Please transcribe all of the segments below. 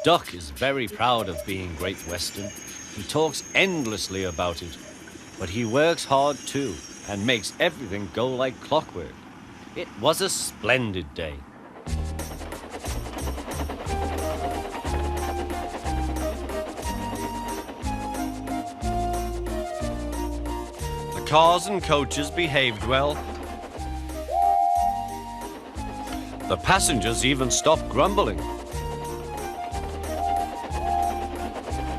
Duck is very proud of being Great Western. He talks endlessly about it. But he works hard too and makes everything go like clockwork. It was a splendid day. The cars and coaches behaved well. The passengers even stopped grumbling.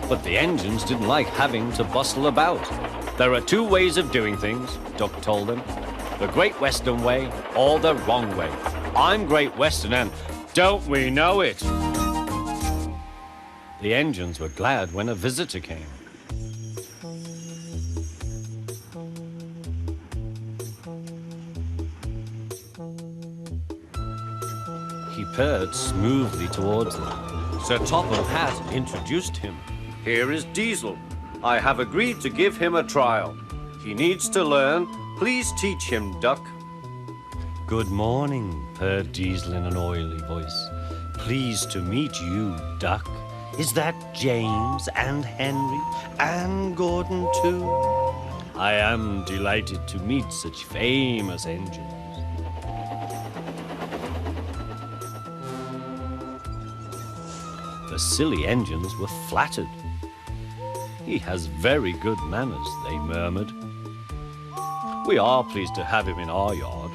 But the engines didn't like having to bustle about. There are two ways of doing things, Duck told them. The Great Western way or the wrong way. I'm Great Western and don't we know it? The engines were glad when a visitor came. He purred smoothly towards them. Sir Topham Hatt introduced him. Here is Diesel. I have agreed to give him a trial. He needs to learn. Please teach him, Duck. Good morning, purred Diesel in an oily voice. Pleased to meet you, Duck. Is that James and Henry and Gordon too? I am delighted to meet such famous engines. The silly engines were flattered. He has very good manners, they murmured. We are pleased to have him in our yard.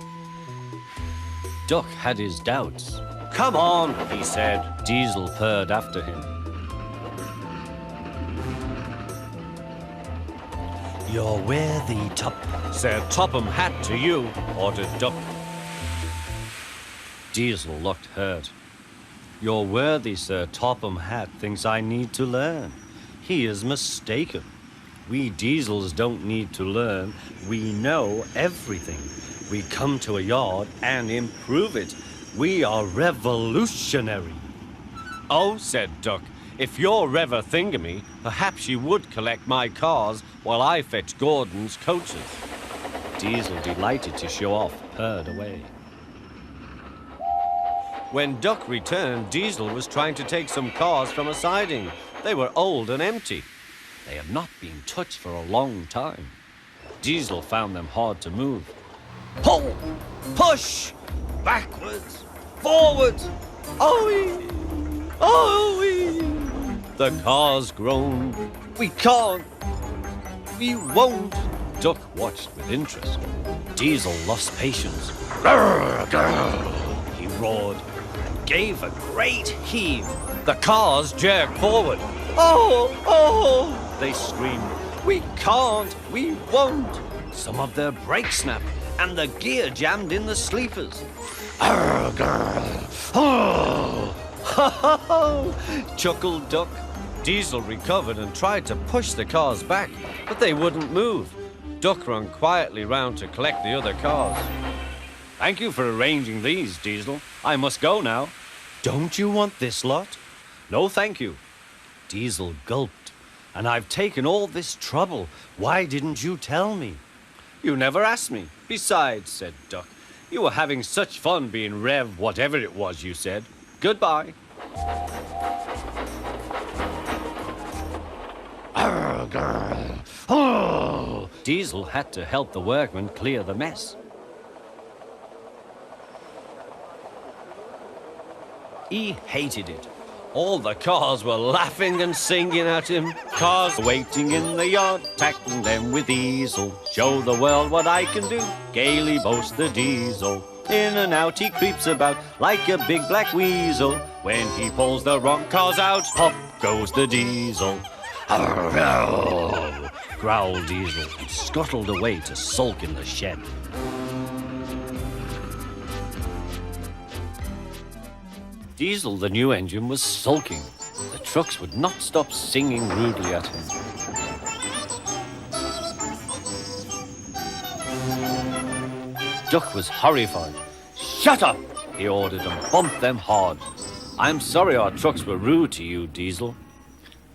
Duck had his doubts. Come on, he said. Diesel purred after him. You're worthy, Sir Topham Hatt to you, ordered Duck. Diesel looked hurt. Your worthy Sir Topham Hatt thinks I need to learn. He is mistaken. We Diesels don't need to learn. We know everything. We come to a yard and improve it. We are revolutionary. Oh, said Duck, if you're Rever-Thingamy, perhaps you would collect my cars while I fetch Gordon's coaches. Diesel, delighted to show off, purred away. When Duck returned, Diesel was trying to take some cars from a siding. They were old and empty. They had not been touched for a long time. Diesel found them hard to move. Pull! Push! Backwards! Forwards! Oh-wee! Oh-wee! The cars groaned. We can't! We won't! Duck watched with interest. Diesel lost patience. He roared and gave a great heave. The cars jerked forward. Oh! Oh! They screamed. We can't! We won't! Some of their brakes snapped and the gear jammed in the sleepers. Oh! Ha ha ha! Chuckled Duck. Diesel recovered and tried to push the cars back, but they wouldn't move. Duck ran quietly round to collect the other cars. Thank you for arranging these, Diesel. I must go now. Don't you want this lot? No, thank you. Diesel gulped. And I've taken all this trouble. Why didn't you tell me? You never asked me. Besides, said Duck, you were having such fun being Rev whatever it was you said. Goodbye. Oh! Diesel had to help the workmen clear the mess. He hated it. All the cars were laughing and singing at him. Cars waiting in the yard, tackling them with Diesel. Show the world what I can do, gaily boasts the Diesel. In and out he creeps about like a big black weasel. When he pulls the wrong cars out, pop goes the Diesel. Growled Diesel and scuttled away to sulk in the shed. Diesel, the new engine, was sulking. The trucks would not stop singing rudely at him. Duck was horrified. Shut up, he ordered and bumped them hard. I'm sorry our trucks were rude to you, Diesel.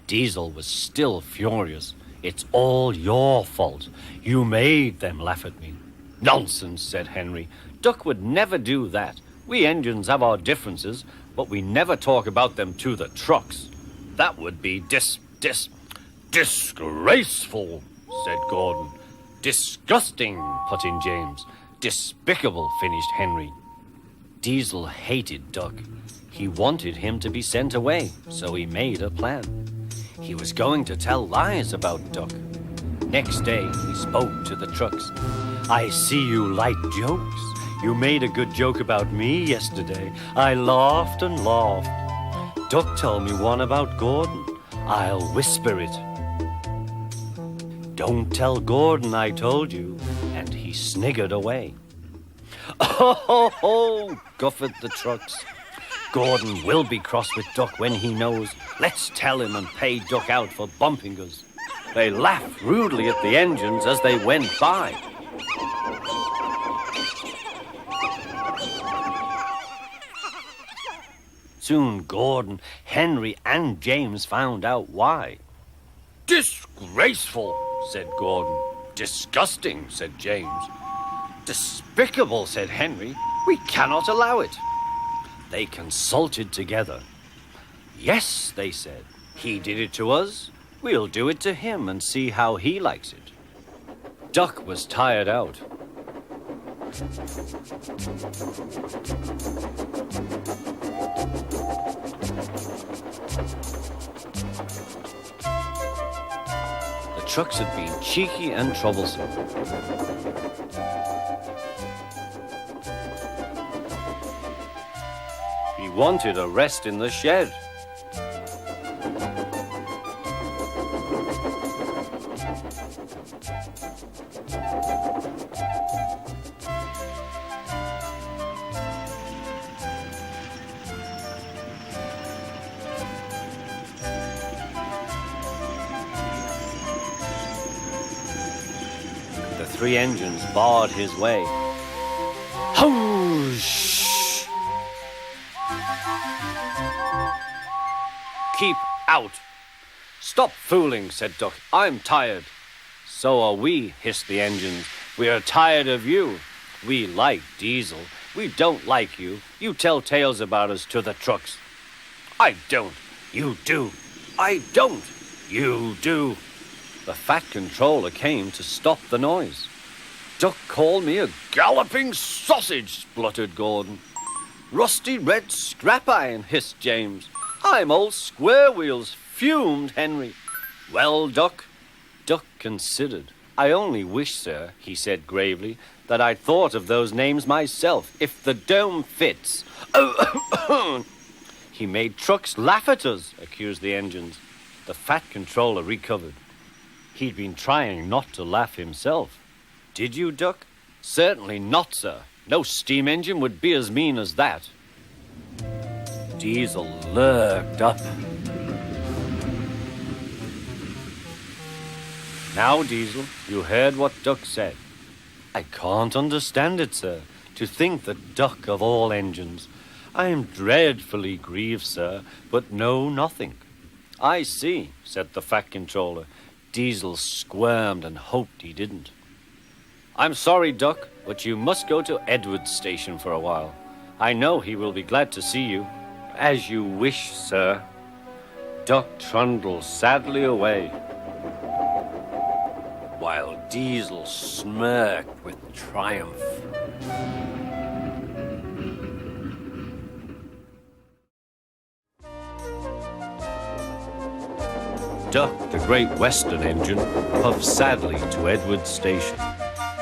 Diesel was still furious. It's all your fault. You made them laugh at me. Nonsense, said Henry. Duck would never do that. We engines have our differences. but we never talk about them to the trucks. That would be disgraceful, said Gordon. Disgusting, put in James. Despicable, finished Henry. Diesel hated Duck. He wanted him to be sent away, so he made a plan. He was going to tell lies about Duck. Next day, he spoke to the trucks. I see you like jokes. You made a good joke about me yesterday. I laughed and laughed. Duck told me one about Gordon. I'll whisper it. Don't tell Gordon I told you. And he sniggered away. Oh, guffed the trucks. Gordon will be cross with Duck when he knows. Let's tell him and pay Duck out for bumping us. They laughed rudely at the engines as they went by. Soon Gordon, Henry, and James found out why. Disgraceful, said Gordon. Disgusting, said James. Despicable, said Henry. We cannot allow it. They consulted together. Yes, they said. He did it to us. We'll do it to him and see how he likes it. Duck was tired out. The trucks had been cheeky and troublesome. He wanted a rest in the shed. The three engines barred his way. Whoosh! Keep out! Stop fooling, said Duck. I'm tired. So are we, hissed the engines. We are tired of you. We like Diesel. We don't like you. You tell tales about us to the trucks. I don't. You do. I don't. You do. The fat controller came to stop the noise. Duck called me a galloping sausage, spluttered Gordon. Rusty red scrap iron, hissed James. I'm old Square Wheels, fumed Henry. Well, Duck? Duck considered. I only wish, sir, he said gravely, that I'd thought of those names myself, if the dome fits. Oh, he made trucks laugh at us, accused the engines. The fat controller recovered. He'd been trying not to laugh himself. Did you, Duck? Certainly not, sir. No steam engine would be as mean as that. Diesel lurked up. Now, Diesel, you heard what Duck said. I can't understand it, sir. To think that Duck of all engines. I am dreadfully grieved, sir, but know nothing. I see, said the fat controller. Diesel squirmed and hoped he didn't. I'm sorry, Duck, but you must go to Edward's station for a while. I know he will be glad to see you. As you wish, sir. Duck trundled sadly away, while Diesel smirked with triumph. Duck, the Great Western engine, puffed sadly to Edward's station.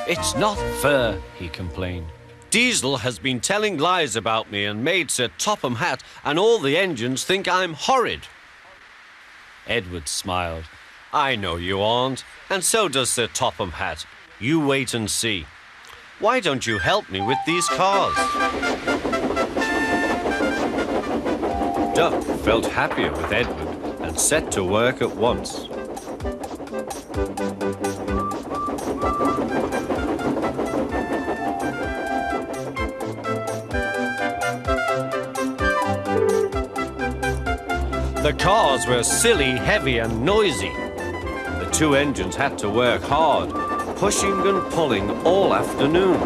It's not fair, he complained. Diesel has been telling lies about me and made Sir Topham Hatt and all the engines think I'm horrid. Edward smiled. I know you aren't, and so does Sir Topham Hatt. You wait and see. Why don't you help me with these cars? Duck felt happier with Edward and set to work at once. The cars were silly, heavy, and noisy. The two engines had to work hard, pushing and pulling all afternoon.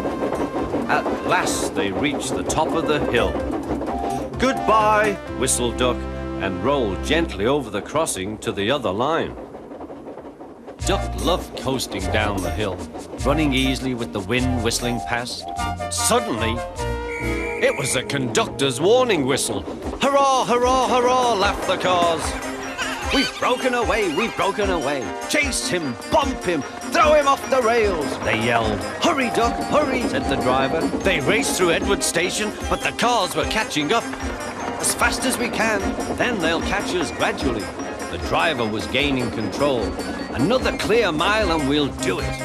At last they reached the top of the hill. Goodbye, whistled Duck, and rolled gently over the crossing to the other line. Duck loved coasting down the hill, running easily with the wind whistling past. Suddenly, it was the conductor's warning whistle. Hurrah, hurrah, hurrah, laughed the cars. We've broken away, we've broken away. Chase him, bump him, throw him off the rails, they yelled. Hurry, Duck, hurry, said the driver. They raced through Edward Station, but the cars were catching up. As fast as we can, then they'll catch us gradually. The driver was gaining control. Another clear mile and we'll do it.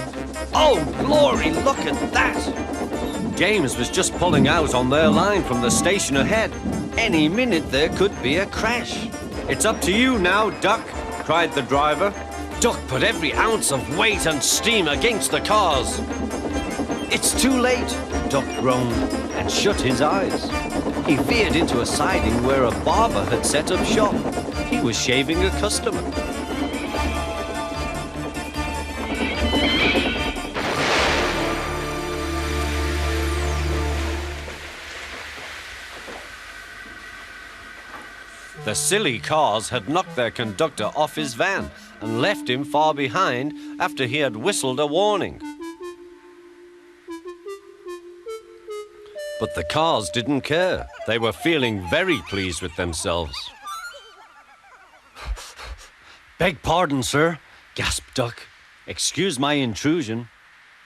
Oh, glory, look at that! James was just pulling out on their line from the station ahead. Any minute there could be a crash. It's up to you now, Duck, cried the driver. Duck put every ounce of weight and steam against the cars. It's too late, Duck groaned and shut his eyes. He veered into a siding where a barber had set up shop. He was shaving a customer. The silly cars had knocked their conductor off his van and left him far behind after he had whistled a warning. But the cars didn't care. They were feeling very pleased with themselves. Beg pardon, sir, gasped Duck. Excuse my intrusion.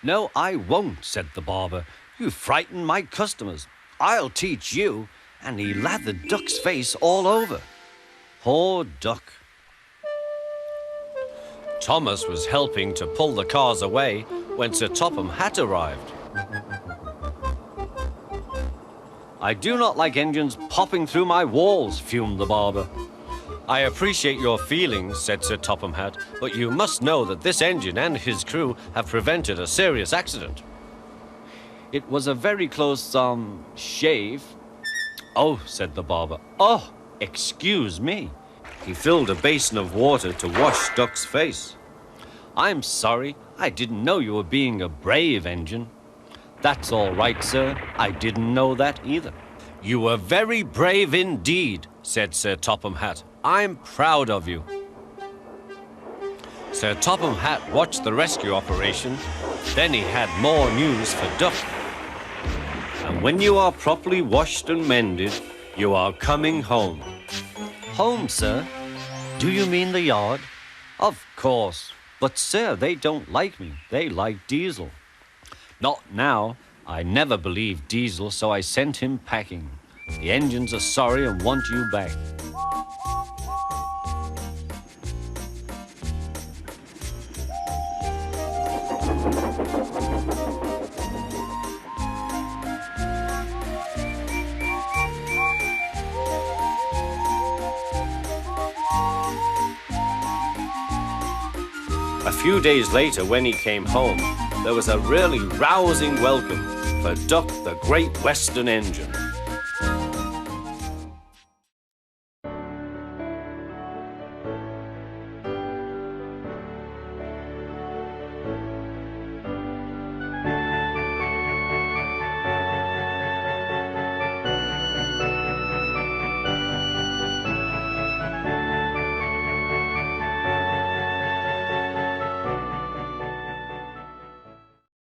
No, I won't, said the barber. You frightened my customers. I'll teach you. And he lathered Duck's face all over. Poor Duck. Thomas was helping to pull the cars away when Sir Topham Hatt arrived. I do not like engines popping through my walls, fumed the barber. I appreciate your feelings, said Sir Topham Hatt, but you must know that this engine and his crew have prevented a serious accident. It was a very close, shave. Oh, said the barber. Oh, excuse me. He filled a basin of water to wash Duck's face. I'm sorry. I didn't know you were being a brave engine. That's all right, sir. I didn't know that either. You were very brave indeed, said Sir Topham Hatt. I'm proud of you. Sir Topham Hatt watched the rescue operation. Then he had more news for Duck. And when you are properly washed and mended, you are coming home. Home, sir? Do you mean the yard? Of course. But, sir, they don't like me. They like Diesel. Not now. I never believed Diesel, so I sent him packing. The engines are sorry and want you back. A few days later, when he came home, there was a really rousing welcome for Duck the Great Western Engine.